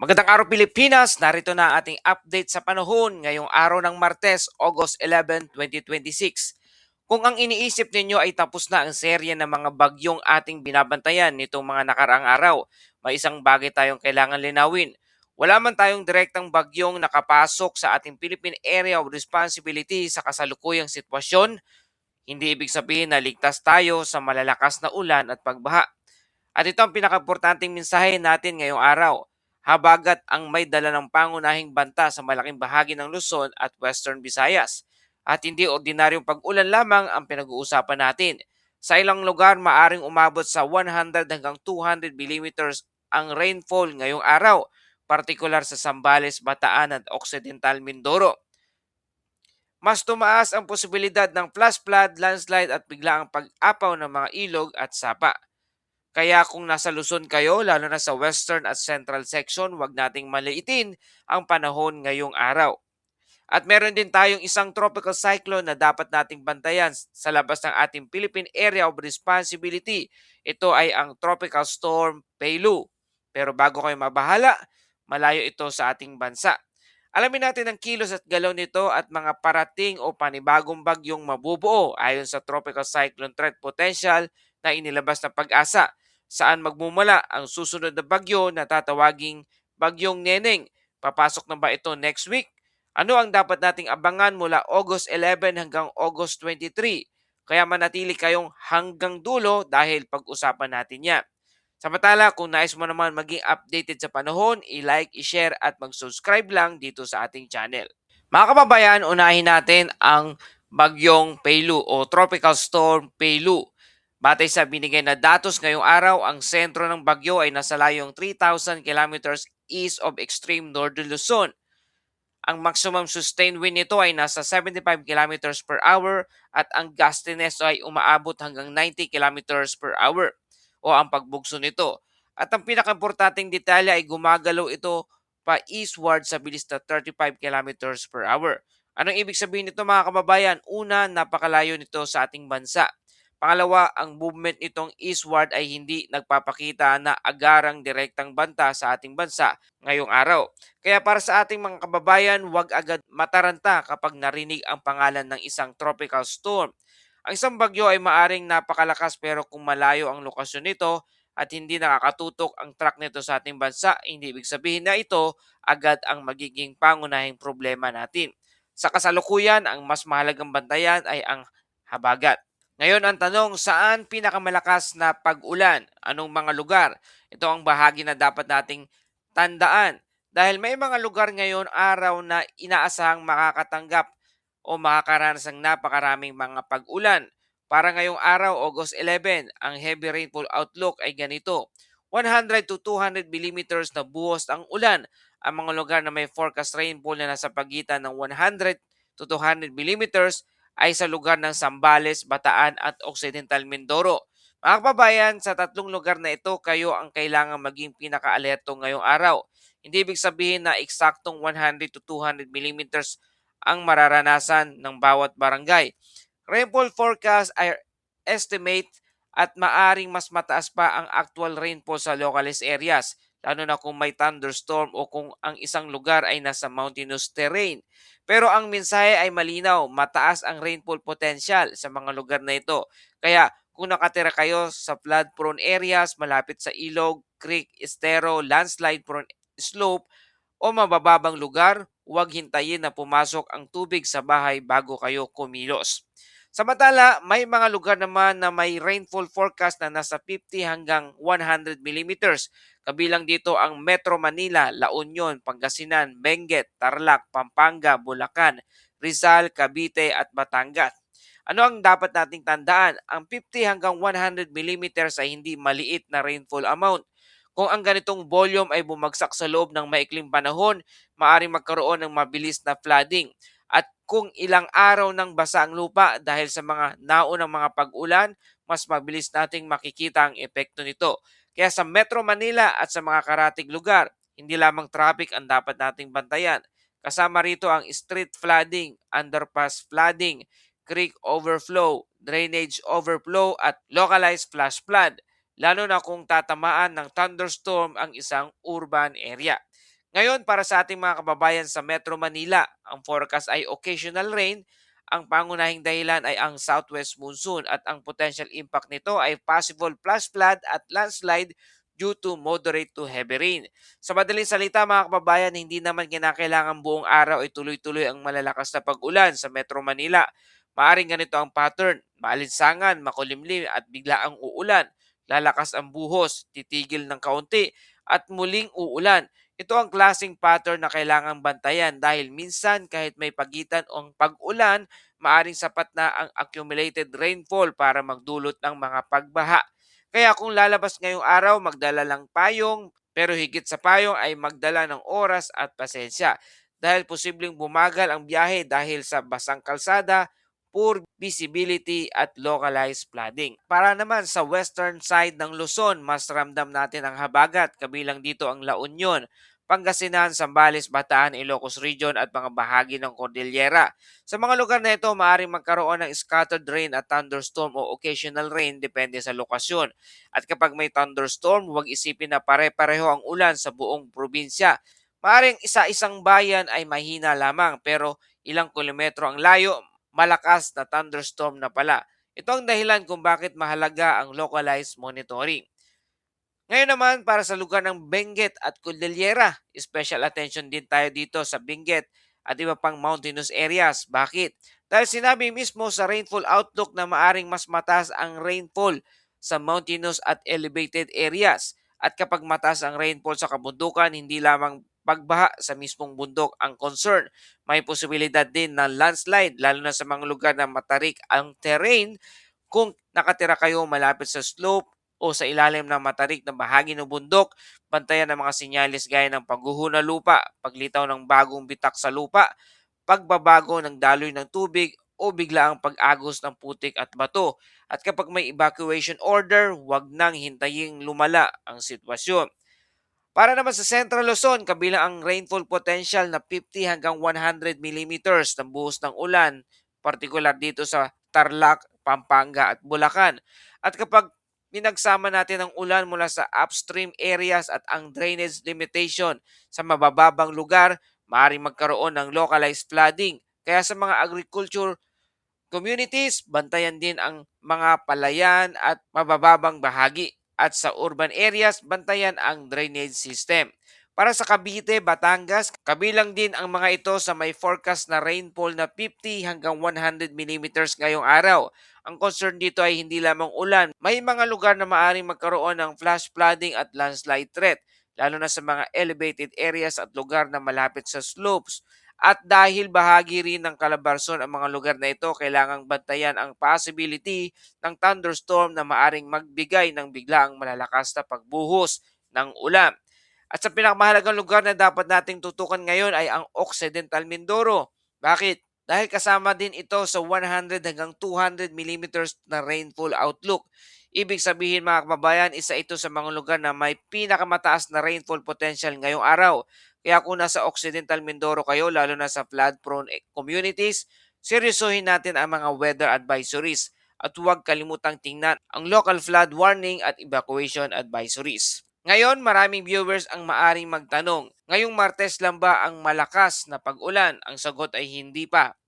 Magandang araw Pilipinas, narito na ang ating update sa panahon ngayong araw ng Martes, August 11, 2026. Kung ang iniisip ninyo ay tapos na ang serye ng mga bagyong ating binabantayan nitong mga nakaraang araw, may isang bagay tayong kailangan linawin. Wala man tayong direktang bagyong nakapasok sa ating Philippine Area of Responsibility sa kasalukuyang sitwasyon, hindi ibig sabihin na ligtas tayo sa malalakas na ulan at pagbaha. At ito ang pinakaimportanteng mensahe natin ngayong araw. Habagat ang may dala ng pangunahing banta sa malaking bahagi ng Luzon at Western Visayas. At hindi ordinaryong pag-ulan lamang ang pinag-uusapan natin. Sa ilang lugar, maaring umabot sa 100 hanggang 200 millimeters ang rainfall ngayong araw, partikular sa Zambales, Bataan at Occidental Mindoro. Mas tumaas ang posibilidad ng flash flood, landslide at biglaang pag-apaw ng mga ilog at sapa. Kaya kung nasa Luzon kayo, lalo na sa western at central section, huwag nating maliitin ang panahon ngayong araw. At meron din tayong isang tropical cyclone na dapat nating bantayan sa labas ng ating Philippine Area of Responsibility. Ito ay ang Tropical Storm Peilu. Pero bago kayo mabahala, malayo ito sa ating bansa. Alamin natin ang kilos at galaw nito at mga parating o panibagong bagyong mabubuo ayon sa Tropical Cyclone Threat Potential na inilabas ng Pag-asa. Saan magmumula ang susunod na bagyo na tatawaging Bagyong Neneng? Papasok na ba ito next week? Ano ang dapat nating abangan mula August 11 hanggang August 23? Kaya manatili kayong hanggang dulo dahil pag-usapan natin yan. Samantala, kung nais mo naman maging updated sa panahon, i-like, i-share at mag-subscribe lang dito sa ating channel. Mga kababayan, unahin natin ang bagyong Peilu o Tropical Storm Peilu. Batay sa binigay na datos ngayong araw, ang sentro ng bagyo ay nasa layong 3,000 kilometers east of extreme northern Luzon. Ang maximum sustained wind nito ay nasa 75 kilometers per hour at ang gustiness ay umaabot hanggang 90 kilometers per hour o ang pagbugso nito. At ang pinakaimportanteng detalye ay gumagalaw ito pa eastward sa bilis na 35 kilometers per hour. Anong ibig sabihin nito mga kababayan? Una, napakalayo nito sa ating bansa. Pangalawa, ang movement nitong eastward ay hindi nagpapakita na agarang direktang banta sa ating bansa ngayong araw. Kaya para sa ating mga kababayan, huwag agad mataranta kapag narinig ang pangalan ng isang tropical storm. Ang isang bagyo ay maaring napakalakas pero kung malayo ang lokasyon nito at hindi nakakatutok ang track nito sa ating bansa, hindi ibig sabihin na ito agad ang magiging pangunahing problema natin. Sa kasalukuyan, ang mas mahalagang bantayan ay ang habagat. Ngayon ang tanong, saan pinakamalakas na pag-ulan? Anong mga lugar? Ito ang bahagi na dapat nating tandaan. Dahil may mga lugar ngayon araw na inaasahang makakatanggap o makakaranas ng napakaraming mga pag-ulan. Para ngayong araw, August 11, ang heavy rainfall outlook ay ganito. 100 to 200 millimeters na buhos ang ulan. Ang mga lugar na may forecast rainfall na nasa pagitan ng 100 to 200 millimeters ay sa lugar ng Zambales, Bataan at Occidental Mindoro. Mga kababayan, sa tatlong lugar na ito, kayo ang kailangan maging pinaka-alerto ngayong araw. Hindi ibig sabihin na eksaktong 100 to 200 millimeters ang mararanasan ng bawat barangay. Rainfall forecast ay estimate at maaring mas mataas pa ang actual rainfall sa localized areas, lalo na kung may thunderstorm o kung ang isang lugar ay nasa mountainous terrain. Pero ang mensahe ay malinaw, mataas ang rainfall potential sa mga lugar na ito. Kaya kung nakatira kayo sa flood-prone areas malapit sa ilog, creek, estero, landslide-prone slope o mabababang lugar, huwag hintayin na pumasok ang tubig sa bahay bago kayo kumilos. Samantala, may mga lugar naman na may rainfall forecast na nasa 50 hanggang 100 millimeters. Kabilang dito ang Metro Manila, La Union, Pangasinan, Benguet, Tarlac, Pampanga, Bulacan, Rizal, Cavite at Batangas. Ano ang dapat nating tandaan? Ang 50 hanggang 100 millimeters ay hindi maliit na rainfall amount. Kung ang ganitong volume ay bumagsak sa loob ng maikling panahon, maaaring magkaroon ng mabilis na flooding. At kung ilang araw nang basa ang lupa dahil sa mga naunang mga pag-ulan, mas mabilis nating makikita ang epekto nito. Kaya sa Metro Manila at sa mga karatig lugar, hindi lamang traffic ang dapat nating bantayan. Kasama rito ang street flooding, underpass flooding, creek overflow, drainage overflow at localized flash flood, lalo na kung tatamaan ng thunderstorm ang isang urban area. Ngayon, para sa ating mga kababayan sa Metro Manila, ang forecast ay occasional rain. Ang pangunahing dahilan ay ang southwest monsoon at ang potential impact nito ay possible flash flood at landslide due to moderate to heavy rain. Sa madaling salita mga kababayan, hindi naman kinakailangan buong araw ay tuloy-tuloy ang malalakas na pag-ulan sa Metro Manila. Maaring ganito ang pattern, maalinsangan, makulimlim at bigla ang uulan. Lalakas ang buhos, titigil ng kaunti at muling uulan. Ito ang klaseng pattern na kailangang bantayan dahil minsan kahit may pagitan o pag-ulan, maaring sapat na ang accumulated rainfall para magdulot ng mga pagbaha. Kaya kung lalabas ngayong araw, magdala lang payong, pero higit sa payong ay magdala ng oras at pasensya dahil posibleng bumagal ang biyahe dahil sa basang kalsada, poor visibility at localized flooding. Para naman sa western side ng Luzon, mas ramdam natin ang habagat, kabilang dito ang La Union, Pangasinan, Zambales, Bataan, Ilocos Region at mga bahagi ng Cordillera. Sa mga lugar na ito, maaaring magkaroon ng scattered rain at thunderstorm o occasional rain depende sa lokasyon. At kapag may thunderstorm, huwag isipin na pare-pareho ang ulan sa buong probinsya. Maaaring isa-isang bayan ay mahina lamang pero ilang kilometro ang layo, malakas na thunderstorm na pala. Ito ang dahilan kung bakit mahalaga ang localized monitoring. Ngayon naman para sa lugar ng Benguet at Cordillera, special attention din tayo dito sa Benguet at iba pang mountainous areas. Bakit? Dahil sinabi mismo sa rainfall outlook na maaring mas mataas ang rainfall sa mountainous at elevated areas. At kapag mataas ang rainfall sa kabundukan, hindi lamang pagbaha sa mismong bundok ang concern. May posibilidad din ng landslide lalo na sa mga lugar na matarik ang terrain kung nakatira kayo malapit sa slope o sa ilalim ng matarik na bahagi ng bundok, bantayan ang mga sinyalis gaya ng pagguho ng lupa, paglitaw ng bagong bitak sa lupa, pagbabago ng daloy ng tubig o biglaang pag-agos ng putik at bato. At kapag may evacuation order, huwag nang hintayin lumala ang sitwasyon. Para naman sa Central Luzon, kabilang ang rainfall potential na 50 hanggang 100 millimeters ng buhos ng ulan, partikular dito sa Tarlac, Pampanga at Bulacan. At kapag pinagsama natin ang ulan mula sa upstream areas at ang drainage limitation sa mabababang lugar, maaaring magkaroon ng localized flooding. Kaya sa mga agriculture communities, bantayan din ang mga palayan at mabababang bahagi. At sa urban areas, bantayan ang drainage system. Para sa Cavite, Batangas, kabilang din ang mga ito sa may forecast na rainfall na 50 hanggang 100 millimeters ngayong araw. Ang concern dito ay hindi lamang ulan. May mga lugar na maaaring magkaroon ng flash flooding at landslide threat, lalo na sa mga elevated areas at lugar na malapit sa slopes. At dahil bahagi rin ng Calabarzon ang mga lugar na ito, kailangang bantayan ang possibility ng thunderstorm na maaring magbigay ng biglaang malalakas na pagbuhos ng ulan. At sa pinakamahalagang lugar na dapat nating tutukan ngayon ay ang Occidental Mindoro. Bakit? Dahil kasama din ito sa 100 hanggang 200 millimeters na rainfall outlook. Ibig sabihin mga kababayan, isa ito sa mga lugar na may pinakamataas na rainfall potential ngayong araw. Kaya kung nasa Occidental Mindoro kayo, lalo na sa flood-prone communities, seryosohin natin ang mga weather advisories at huwag kalimutang tingnan ang local flood warning at evacuation advisories. Ngayon, maraming viewers ang maaring magtanong, ngayong Martes lang ba ang malakas na pag-ulan? Ang sagot ay hindi pa.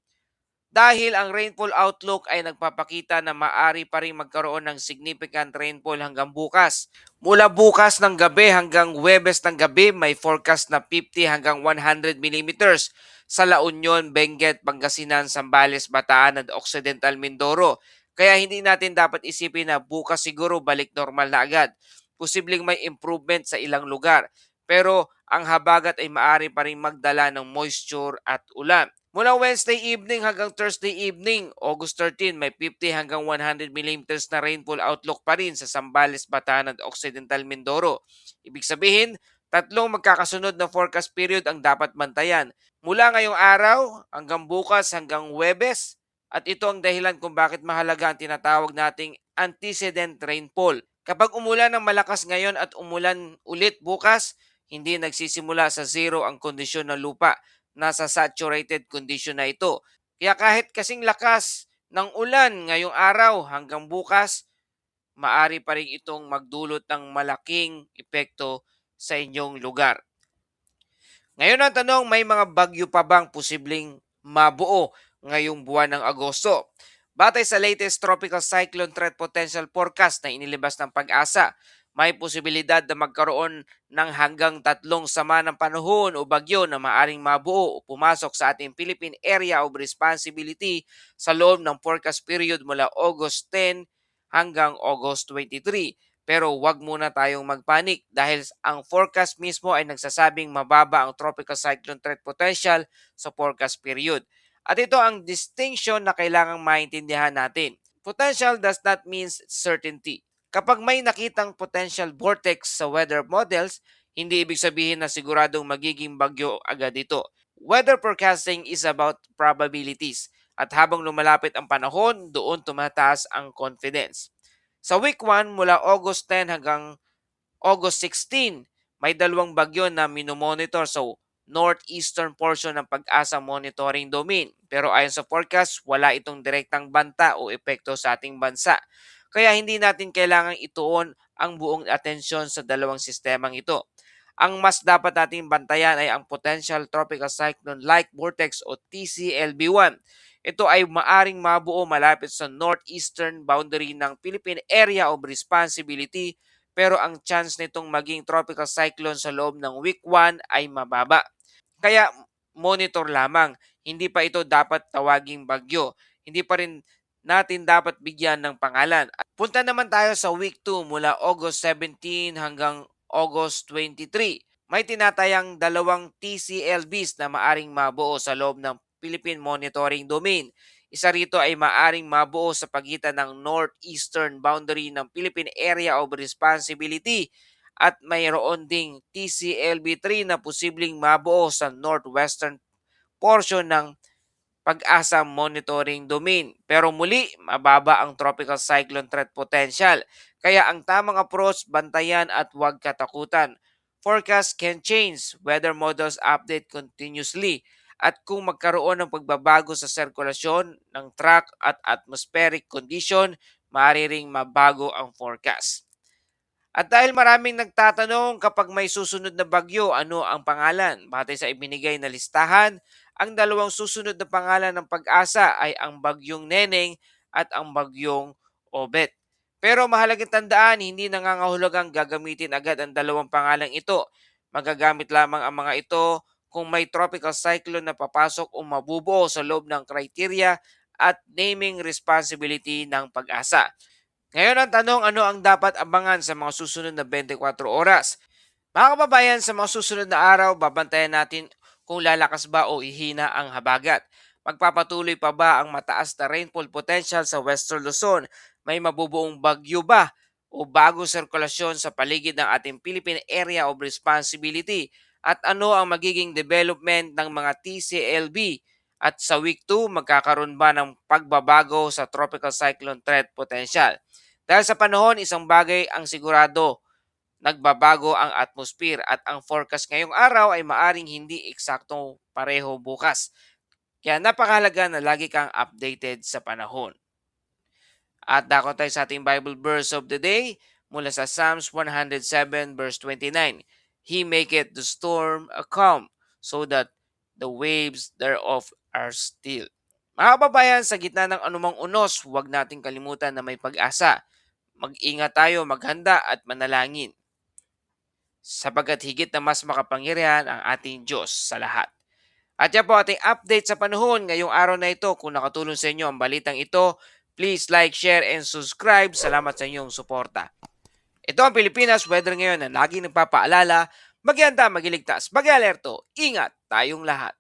Dahil ang rainfall outlook ay nagpapakita na maaari pa rin magkaroon ng significant rainfall hanggang bukas. Mula bukas ng gabi hanggang Huwebes ng gabi, may forecast na 50 hanggang 100 millimeters sa La Union, Benguet, Pangasinan, Zambales, Bataan at Occidental Mindoro. Kaya hindi natin dapat isipin na bukas siguro balik normal na agad. Posibleng may improvement sa ilang lugar. Pero ang habagat ay maaari pa rin magdala ng moisture at ulan. Mula Wednesday evening hanggang Thursday evening, August 13, may 50 hanggang 100 millimeters na rainfall outlook pa rin sa Zambales, Bataan at Occidental Mindoro. Ibig sabihin, tatlong magkakasunod na forecast period ang dapat bantayan. Mula ngayong araw hanggang bukas hanggang Huwebes, at ito ang dahilan kung bakit mahalaga ang tinatawag nating antecedent rainfall. Kapag umulan ng malakas ngayon at umulan ulit bukas, hindi nagsisimula sa zero ang kondisyon ng lupa, nasa saturated condition na ito. Kaya kahit kasing lakas ng ulan ngayong araw hanggang bukas, maari pa rin itong magdulot ng malaking epekto sa inyong lugar. Ngayon ang tanong, may mga bagyo pa bang posibleng mabuo ngayong buwan ng Agosto? Batay sa latest tropical cyclone threat potential forecast na inilabas ng Pag-asa, may posibilidad na magkaroon ng hanggang 3 sama ng panahon o bagyo na maaring mabuo o pumasok sa ating Philippine Area of Responsibility sa loob ng forecast period mula August 10 hanggang August 23. Pero wag muna tayong magpanik dahil ang forecast mismo ay nagsasabing mababa ang tropical cyclone threat potential sa forecast period. At ito ang distinction na kailangang maintindihan natin. Potential does not mean certainty. Kapag may nakitang potential vortex sa weather models, hindi ibig sabihin na siguradong magiging bagyo agad ito. Weather forecasting is about probabilities at habang lumalapit ang panahon, doon tumataas ang confidence. Sa week 1 mula August 10 hanggang August 16, may 2 bagyo na minomonitor sa northeastern portion ng Pag-asa Monitoring Domain. Pero ayon sa forecast, wala itong direktang banta o epekto sa ating bansa. Kaya hindi natin kailangang ituon ang buong atensyon sa dalawang sistemang ito. Ang mas dapat nating bantayan ay ang Potential Tropical Cyclone-like Vortex o TCLB1. Ito ay maaring mabuo malapit sa northeastern boundary ng Philippine Area of Responsibility, pero ang chance nitong maging tropical cyclone sa loob ng week 1 ay mababa. Kaya monitor lamang, hindi pa ito dapat tawaging bagyo. Hindi pa rin natin dapat bigyan ng pangalan. Punta naman tayo sa week 2 mula August 17 hanggang August 23. May tinatayang 2 TCLBs na maaring mabuo sa loob ng Philippine Monitoring Domain. Isa rito ay maaring mabuo sa pagitan ng northeastern boundary ng Philippine Area of Responsibility at mayroon ding TCLB3 na posibleng mabuo sa northwestern portion ng Pag-asa Monitoring Domain. Pero muli, mababa ang tropical cyclone threat potential. Kaya ang tamang approach, bantayan at huwag katakutan. Forecast can change, weather models update continuously, at kung magkaroon ng pagbabago sa sirkulasyon ng track at atmospheric condition, maaari ring mabago ang forecast. At dahil maraming nagtatanong kapag may susunod na bagyo, ano ang pangalan? Batay sa ibinigay na listahan, ang 2 susunod na pangalan ng Pag-asa ay ang Bagyong Neneng at ang Bagyong Obet. Pero mahalagang tandaan, hindi nangangahulugang gagamitin agad ang 2 pangalang ito. Magagamit lamang ang mga ito kung may tropical cyclone na papasok o mabubuo sa loob ng criteria at naming responsibility ng Pag-asa. Ngayon ang tanong, ano ang dapat abangan sa mga susunod na 24 oras? Mga kababayan, sa mga susunod na araw, babantayan natin kung lalakas ba o ihina ang habagat. Magpapatuloy pa ba ang mataas na rainfall potential sa Western Luzon? May mabubuong bagyo ba o bagong sirkulasyon sa paligid ng ating Philippine Area of Responsibility? At ano ang magiging development ng mga TCLB? At sa week 2, magkakaroon ba ng pagbabago sa tropical cyclone threat potential? Dahil sa panahon, isang bagay ang sigurado, nagbabago ang atmosphere at ang forecast ngayong araw ay maaring hindi eksaktong pareho bukas. Kaya napakahalaga na lagi kang updated sa panahon. At dako tayo sa ating Bible verse of the day mula sa Psalms 107 verse 29. He maketh the storm a calm so that the waves thereof are still. Mga kababayan, sa gitna ng anumang unos, huwag nating kalimutan na may pag-asa. Mag-ingat tayo, maghanda at manalangin sapagkat higit na mas makapangyarihan ang ating Diyos sa lahat. At yan po ating update sa panahon ngayong araw na ito. Kung nakatulong sa inyo ang balitang ito, please like, share, and subscribe. Salamat sa inyong suporta. Ito ang Pilipinas Weather ngayon na laging nagpapaalala, mag-ianda, magiligtas, mag-alerto, ingat tayong lahat.